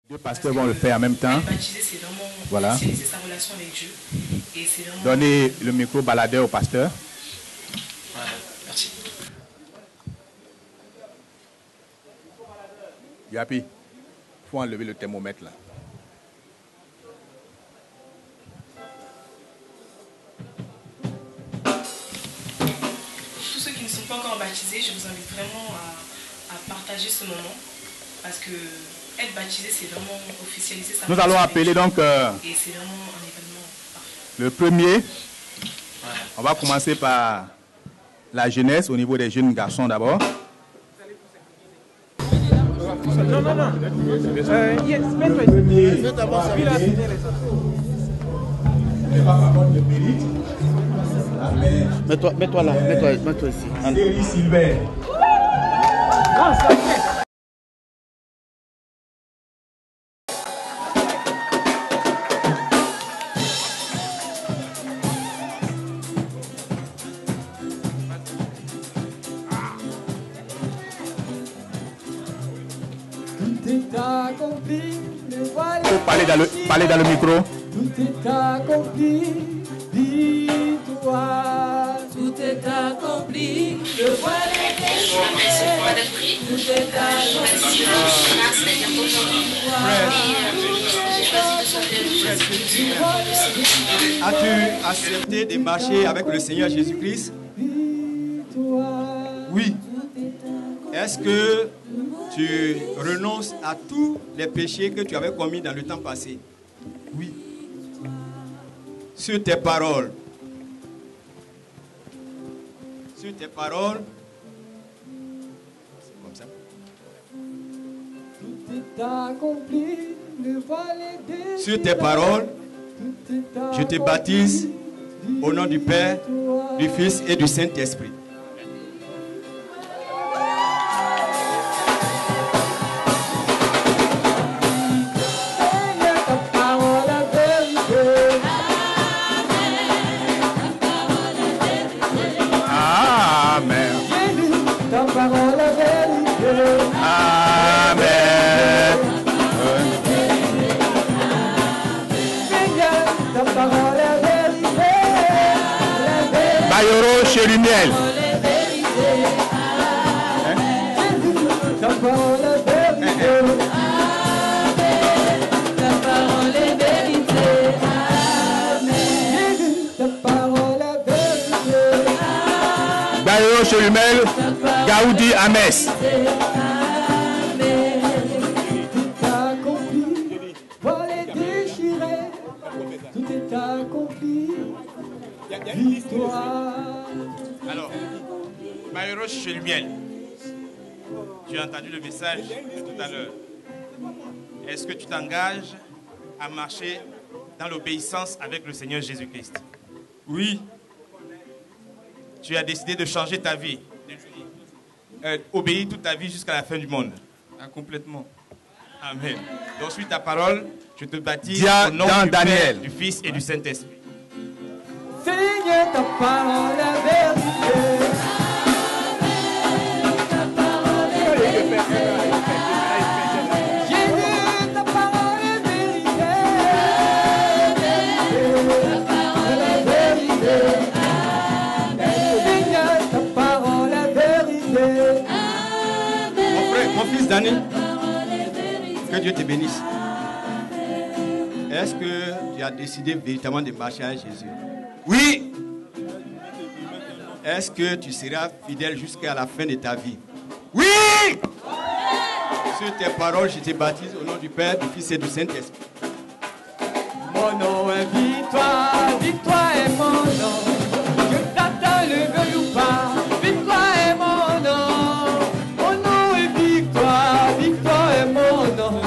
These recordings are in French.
Deux pasteurs vont le faire en même temps. Baptiser, c'est vraiment voilà. officialiser sa relation avec Dieu. Et c'est vraiment... Donnez le micro baladeur au pasteur. Voilà, merci. Yapi, il faut enlever le thermomètre là. Tous ceux qui ne sont pas encore baptisés, je vous invite vraiment à partager ce moment. Parce que être baptisé, c'est vraiment officialiser sa relation. Nous allons appeler donc et c'est vraiment un événement parfait. Le premier. Voilà. On va commencer par la jeunesse au niveau des jeunes garçons d'abord. Non, non, non. Yes, mets-toi là, mets-toi ici. Thierry Sylvain. Parlez dans le micro. Tout est accompli, dis-toi. Tout est accompli, le voile est déchiré. Tout est accompli. As-tu accepté de marcher avec le Seigneur Jésus-Christ? Oui. Est-ce que tu renonces à tous les péchés que tu avais commis dans le temps passé? Oui. Sur tes paroles. Sur tes paroles. C'est comme ça. Tout est accompli, le voile est déchiré. Sur tes paroles, je te baptise au nom du Père, du Fils et du Saint-Esprit. Bayoro chez Lumiel. Bayoro chez Lumiel. Gaoudi Ames. Tout est accompli. Alors, Bayoro chez Lumiel, tu as entendu le message de tout à l'heure. Est-ce que tu t'engages à marcher dans l'obéissance avec le Seigneur Jésus-Christ? Oui. Tu as décidé de changer ta vie, obéir toute ta vie jusqu'à la fin du monde. Ah, complètement. Amen. Donc, suite ta parole, je te baptise au nom du Daniel. Père, du Fils et du Saint-Esprit. Seigneur, ta parole est vérité. Ta parole est vérité. Jésus, ta parole est vérité. Ta parole est vérité. Seigneur, ta parole est vérité. Mon frère, mon fils Dani, que Dieu te bénisse. Est-ce que tu as décidé véritablement de marcher avec Jésus? Oui. Est-ce que tu seras fidèle jusqu'à la fin de ta vie? Oui. Sur tes paroles, je te baptise au nom du Père, du Fils et du Saint-Esprit. Mon nom est victoire, victoire est mon nom. Que Satan le veuille ou pas, victoire est mon nom. Mon nom est victoire, victoire est mon nom.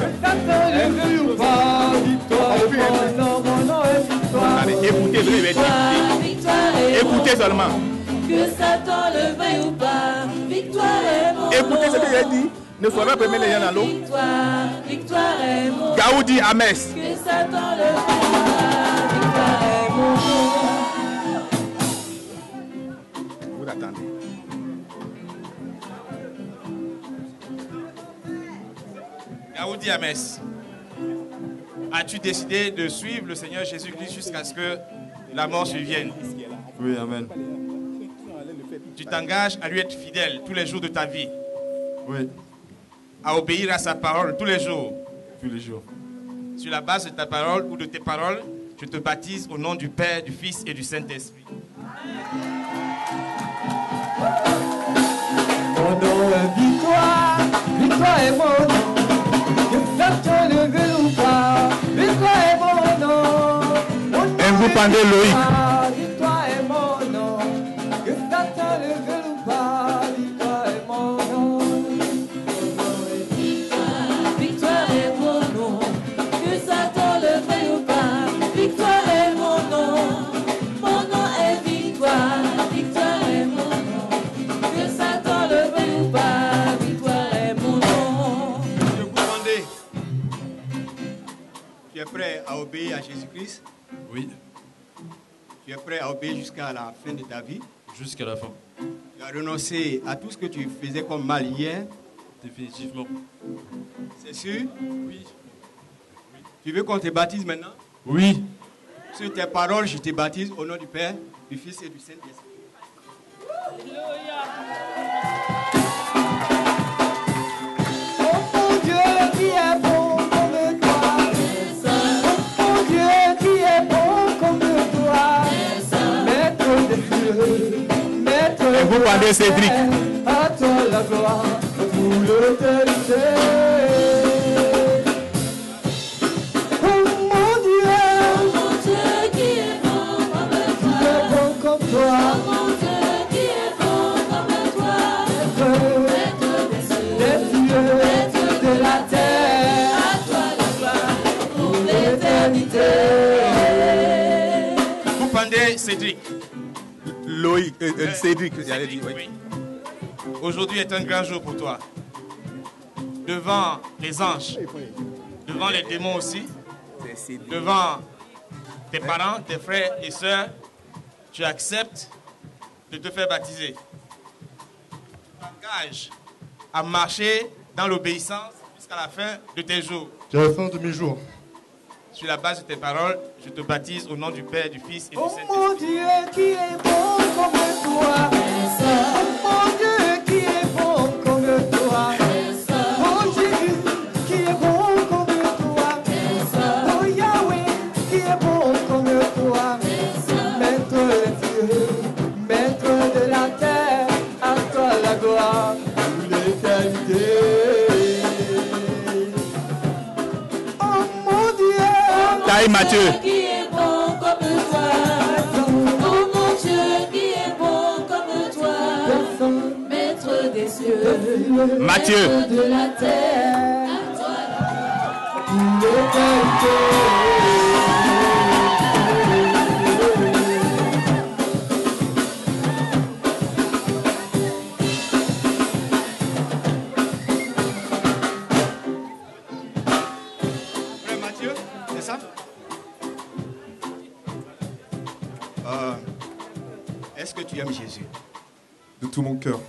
Que Satan le veuille ou pas, victoire est mon nom. Mon nom est victoire. Allez, écoutez, écoutez seulement. Que Satan le veuille ou pas, victoire est mon nom. Écoutez ce que j'ai dit. Ne soyez pas premier les gens dans l'eau. Victoire, victoire est mon nom. Gaoudi Ames. Que Satan le veuille ou pas, victoire est mon nom. Vous attendez. Aoudi Ames, as-tu décidé de suivre le Seigneur Jésus-Christ jusqu'à ce que la mort survienne? Oui, amen. Tu t'engages à lui être fidèle tous les jours de ta vie? Oui, À obéir à sa parole tous les jours? tous les jours. Sur la base de ta parole ou de tes paroles, je te baptise au nom du Père, du Fils et du Saint-Esprit. Mon nom est victoire, victoire est mon nom. Que ça te leve ou pas, victoire est mon nom. Mon nom Un vous est pendez Loïc. victoire, victoire est mon nom. Que ça te leve ou pas, victoire est mon nom. Victoire est mon nom, que Satan le veuille ou pas. Victoire est mon nom est victoire. Victoire est mon nom, que Satan le veuille ou pas. Victoire est mon nom. Je vous demandais, tu es prêt à obéir à Jésus-Christ? Oui, Tu es prêt à obéir jusqu'à la fin de ta vie? jusqu'à la fin. Tu as renoncé à tout ce que tu faisais comme mal hier? Définitivement. C'est sûr? Oui. Tu veux qu'on te baptise maintenant? Oui. Sur tes paroles, je te baptise au nom du Père, du Fils et du Saint-Esprit. Oh mon Dieu qui est bon comme toi. Oh mon Dieu qui est bon comme toi. Maître des cieux, maître Et vous pendez Cédric. à toi la gloire pour l'éternité. Oh mon Dieu, Mon Dieu qui est bon comme qui toi. est bon comme toi. Mon Dieu qui est bon comme toi. Maître des cieux, Des cieux, maître de la terre, à toi la gloire pour l'éternité. Vous pendez Cédric. Loïc, Cédric, j'allais dire. Oui. Oui. Aujourd'hui est un grand jour pour toi. Devant les anges, devant les démons aussi, C'est Cédric. devant tes parents, tes frères et sœurs, tu acceptes de te faire baptiser. Tu t'engages à marcher dans l'obéissance jusqu'à la fin de tes jours. J'ai la fin de mes jours. Sur la base de tes paroles, je te baptise au nom du Père, du Fils et du oh Saint-Esprit. mon Dieu qui est bon comme toi. Oh mon Dieu qui est bon comme toi. Oh Jésus qui est bon comme toi. Oh Yahweh qui est bon comme toi. Maître des cieux, maître de la terre, à toi la gloire pour l'éternité. Oh mon Dieu. Taï Mathieu. Qui est bon comme toi. Oh mon Dieu qui est bon comme toi. Maître des cieux, Mathieu. maître de la terre, à toi la Frère Mathieu, c'est ça? Est-ce que tu aimes Jésus? De tout mon cœur.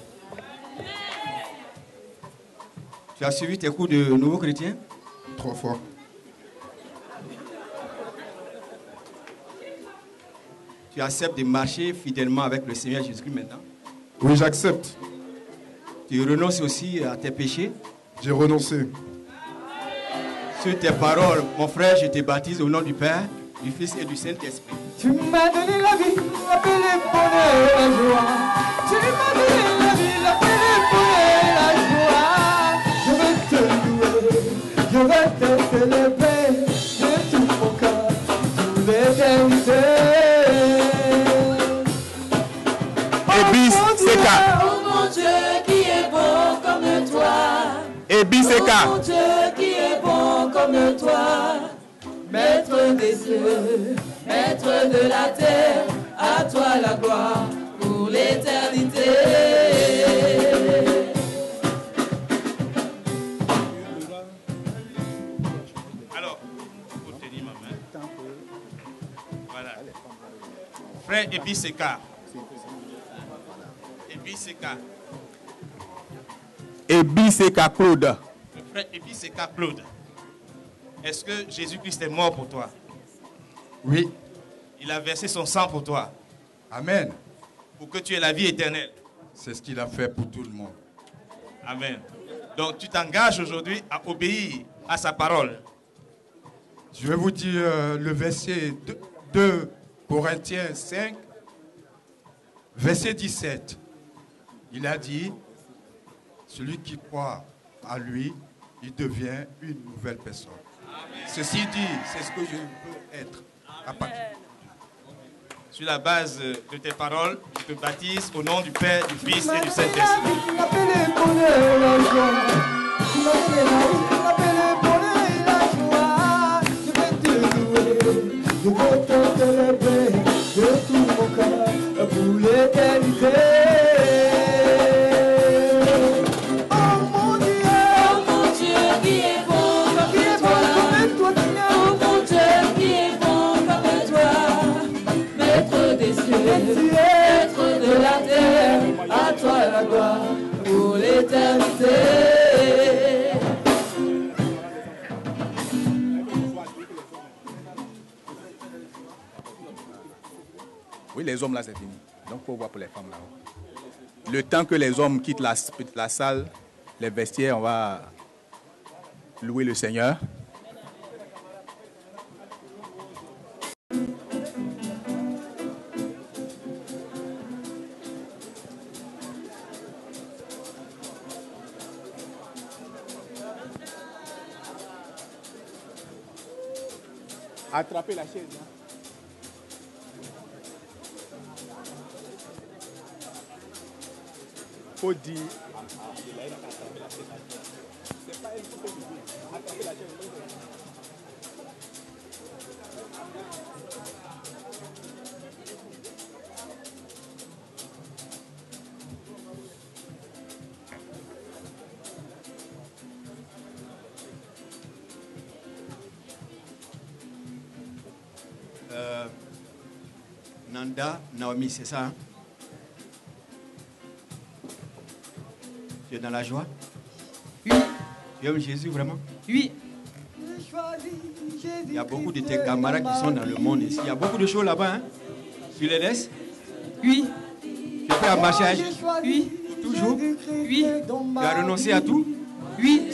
Tu as suivi tes cours de nouveau chrétien? 3 fois. Tu acceptes de marcher fidèlement avec le Seigneur Jésus-Christ maintenant? Oui, j'accepte. Tu renonces aussi à tes péchés? J'ai renoncé. Sur tes paroles, mon frère, je te baptise au nom du Père, du Fils et du Saint-Esprit. Tu m'as donné la vie, la paix, le bonheur et la joie. Tu m'as donné la vie, la paix, le bonheur et la joie. Je veux te louer, je veux te célébrer de tout mon cœur, toute l'éternité. Ebis Seka. Oh mon Dieu qui est bon comme toi. Ebis Oh Seka. mon Dieu qui est bon comme toi. Maître des cieux, maître de la terre, à toi la gloire pour l'éternité. Alors, faut tenir ma main. Voilà. Frère Ebiseka. Ebiseka. Ebis Seka Claude. Le Frère, et puis c'est Car Claude. Est-ce que Jésus-Christ est mort pour toi? Oui. Il a versé son sang pour toi. Amen. Pour que tu aies la vie éternelle. C'est ce qu'il a fait pour tout le monde. Amen. Donc tu t'engages aujourd'hui à obéir à sa parole. Je vais vous dire le verset 2 Corinthiens 5, verset 17. Il a dit, celui qui croit à lui, il devient une nouvelle personne. Amen. Ceci dit, c'est ce que je veux être à partir. Sur la base de tes paroles, je te baptise au nom du Père, du Fils et du Saint-Esprit. Je veux te célébrer de tout mon cœur pour l'éternité. Oh mon Dieu qui est bon comme toi. Oh mon Dieu qui est bon comme toi. Maître des cieux, maître de la terre, à toi la gloire pour l'éternité. Oui, les hommes là, c'est fini. Donc, il faut voir pour les femmes là-haut. Le temps que les hommes quittent la salle, les vestiaires, on va louer le Seigneur. Attrapez la chaise. Hein. Faut dire. C'est pas elle qui peut le dire. Attrapez la chaise. Nanda, Naomi, c'est ça, hein? Tu es dans la joie? Oui. Tu aimes Jésus vraiment? Oui. Il y a beaucoup de tes camarades qui sont dans le monde ici. Il y a beaucoup de choses là-bas, hein? Tu les laisses? Oui. Tu es prêt à marcher à Jésus? Oui. Toujours? Oui. Tu as renoncé à tout? Oui.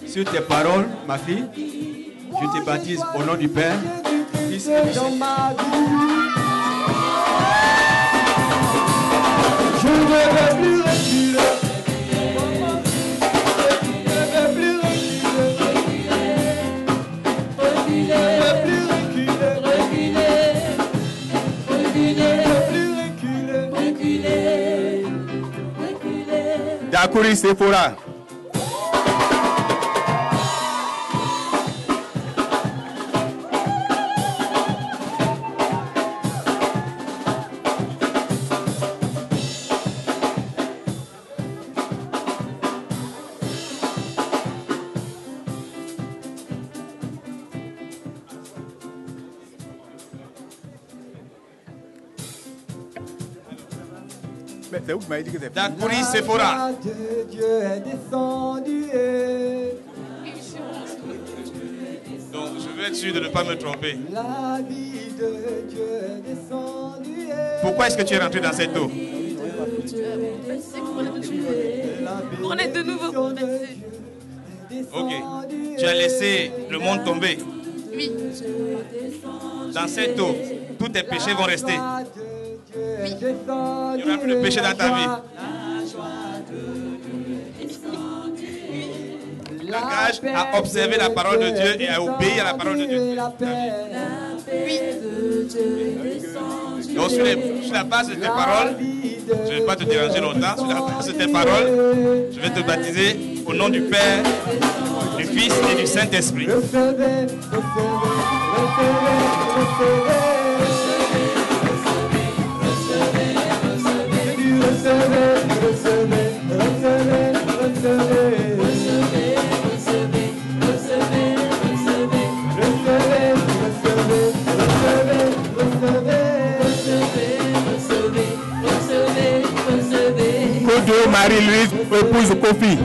Sur tes paroles, ma fille, je te baptise au nom du Père, du Fils et du Saint-Esprit. Je ne vais plus reculer. Dakuri Sephora. Mais c'est où que m'avez dit que c'est Dakuri Sephora. Dieu est descendu. Donc je veux être sûr de ne pas me tromper. La vie de Dieu est descendue. Pourquoi est-ce que tu es rentré dans cette eau? On est de nouveau. Ok. Tu as laissé le monde tomber. Oui. Dans cette eau, tous tes péchés vont rester. Oui. Il n'y aura plus de péché dans ta vie. T'engages à observer la parole de Dieu et à obéir à la parole de Dieu. Oui. Donc sur la base de tes paroles, je ne vais pas te déranger longtemps, sur la base de tes paroles, je vais te baptiser au nom du Père, du Fils et du Saint-Esprit. Marie-Louise, épouse Kofi.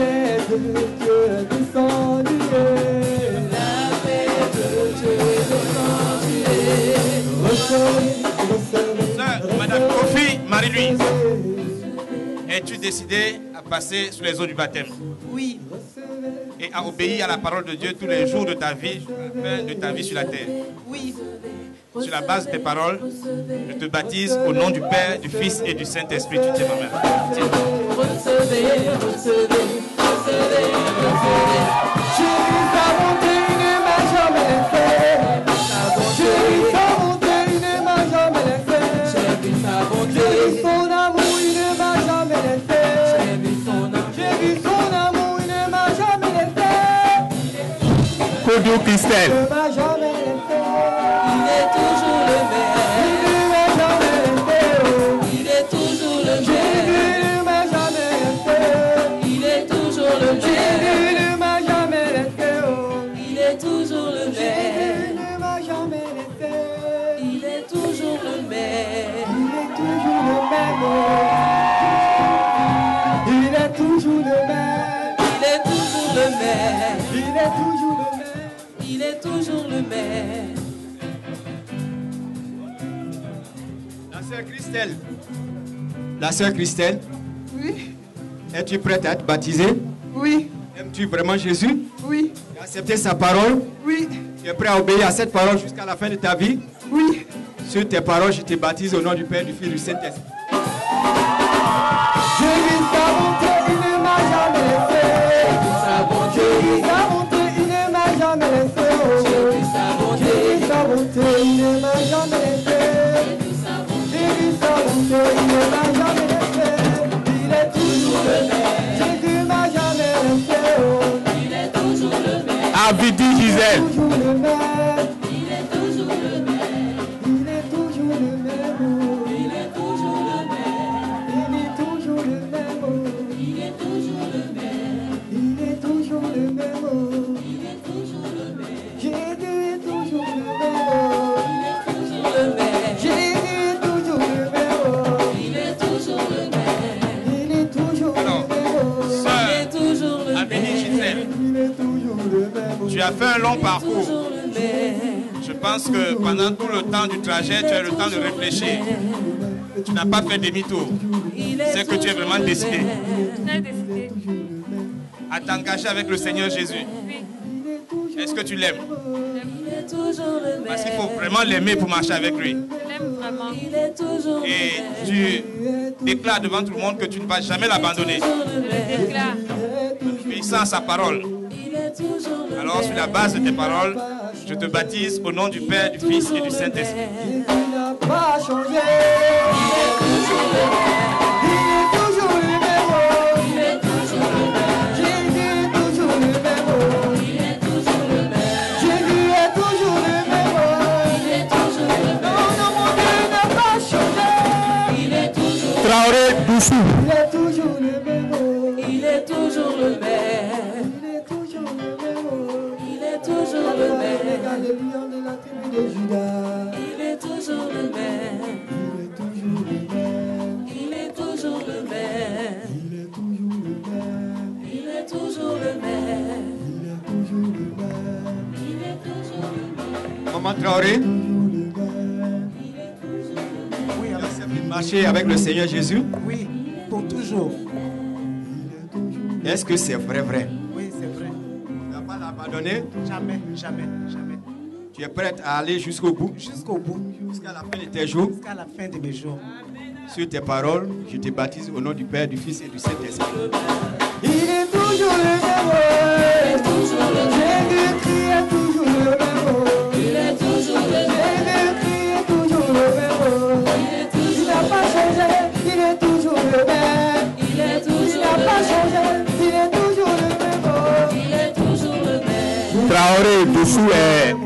paix de Dieu est descendue. La paix de Dieu est descendue. Recevez, recevez. Sœur, Madame Kofi Marie-Louise, es-tu décidée à passer sous les eaux du baptême? Oui. Et à obéir à la parole de Dieu tous les jours de ta vie, de ta vie sur la terre? Oui. Sur la base de tes paroles, je te baptise au nom du Père, du Fils et du Saint-Esprit. Tu tiens ma main. Tiens. Recevez, recevez, recevez, recevez. Jésus, sa bonté ne m'a jamais laissé. Jésus, sa bonté ne m'a jamais laissé. J'ai vu sa bonté. J'ai vu son amour, il ne m'a jamais laissé. J'ai vu son amour. J'ai vu son amour, il ne m'a jamais laissé. Kodou Christelle. Il ne m'a jamais laissé. Il est toujours le même. Il ne m'a jamais laissé. Il est toujours le Jésus même. ne m'a jamais laissé. Il est toujours le Jésus même. ne m'a jamais laissé. Il est toujours le Jésus même. ne m'a jamais laissé. Il est toujours le même. Il est toujours le même. Il est toujours le même. Il est toujours le même. Il est toujours le même. La sœur Christelle. La sœur Christelle. Oui. Es-tu prête à être baptisée? Oui. Aimes-tu vraiment Jésus? Oui. Tu as accepté sa parole? Oui. Tu es prêt à obéir à cette parole jusqu'à la fin de ta vie? Oui. Sur tes paroles, je te baptise au nom du Père, du Fils et du Saint-Esprit. Jésus, sa bonté, il ne m'a jamais laissé. Sa bonté. Jésus, sa bonté, il ne m'a jamais laissé. Jésus, sa bonté. Jésus, sa bonté, il ne m'a jamais laissé. Jésus, sa bonté, il ne m'a jamais laissé. Il est toujours le même. Jésus m'a jamais laissé. Il est toujours le même. Avidi Gisèle. Toujours le même. Il est toujours le même. Il est toujours le même. Il est toujours le même. Il est toujours le même. Il est toujours le même. Il est toujours le même. Il est toujours le même. Jésus est toujours le même. Il est toujours le même. Jésus est toujours le même. Il est toujours le même. Il est toujours le Alors, même. Il sœur est toujours le Abélie même. Gisèle, Il est toujours le même. tu as fait un long parcours. Toujours le même. Je pense que pendant tout le temps du trajet, tu as eu le temps de réfléchir. Tu n'as pas fait demi-tour. C'est que tu es vraiment décidé Très décidé. à t'engager avec le Seigneur Jésus. Est-ce que tu l'aimes? Il est toujours le même. Parce qu'il faut vraiment l'aimer pour marcher avec lui. Je l'aime vraiment. Il est toujours le Et même. tu déclares devant tout le monde que tu ne vas jamais l'abandonner. Toujours le même. Déclare. Obéissant à sa parole. Il est toujours le Alors, sur la base de tes paroles, je te baptise au nom du Père, du Fils et du Saint-Esprit. Jésus n'a pas changé. Il est toujours le même. Il est toujours le même. Il est toujours le même. Jésus est toujours le même. Il est toujours le même. Jésus est toujours le même. Il est toujours le même. Non, non, mon Dieu n'a pas changé. Il est toujours Traoré Doussou. Il est toujours le même. Il est toujours le même. Il est toujours le même. Il est toujours le même. Regardez le lion de la tribu de Judas. Il est toujours le même. Il est toujours le même. Il est toujours le même. Il est toujours le même. Il est toujours le même. Il est toujours le même. Il est toujours le même. Maman Traoré, Oui, tu as accepté de marcher avec le Seigneur Jésus. oui, pour toujours. Est-ce que c'est vrai, vrai? Oui, c'est vrai. Tu n'as pas l'abandonné? Jamais, jamais, jamais. Tu es prête à aller jusqu'au bout, Jusqu'au bout, jusqu'à la fin de tes jours. jusqu'à la fin de mes jours. Sur tes paroles, je te baptise au nom du Père, du Fils et du Saint-Esprit. Il est toujours le même. Jésus-Christ est toujours le même. Il est toujours le même. Jésus-Christ est toujours le même. Il n'a pas changé. Il est toujours le même. Il est Il toujours n'a le pas même. changé. Il est toujours le même. Il est toujours le même. Traoré Doussou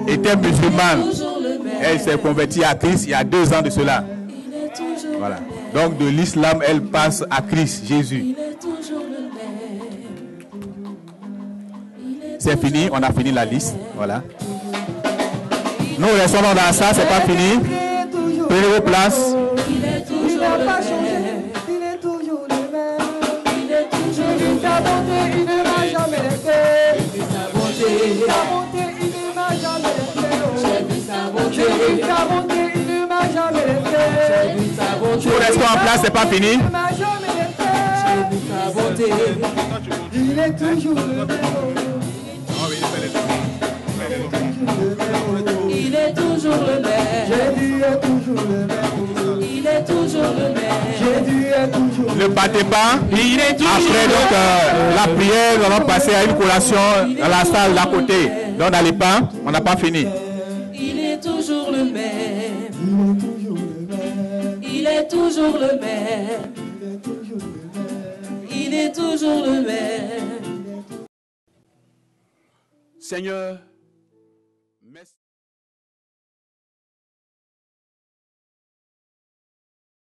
était musulmane. Toujours le même. Elle s'est convertie à Christ il y a 2 ans de cela. Il est toujours Voilà. Donc de l'islam, elle passe à Christ, Jésus. Il est toujours le même. Il est C'est fini, on a fini la liste. Voilà. Nous restons dans ça, c'est pas fini. Prenez vos places. Il est Il toujours n'a le pas changé. même. Il est toujours le même. Il est toujours le Jésus, sa bonté, il ne J'ai vu sa bonté, il ne m'a jamais laissé. Tout reste en place, c'est pas fini. Il ne m'a jamais laissé. J'ai vu sa bonté, il est toujours le même. Il est toujours le même. Jésus est toujours le même. Il est toujours le même. Jésus est toujours Ne battez pas. Après donc la prière, nous allons passer à une collation dans la salle d'à côté. Donc n'allez pas, on n'a pas fini. Il est toujours le même. Il est toujours le même. Il est toujours le même. Seigneur, merci.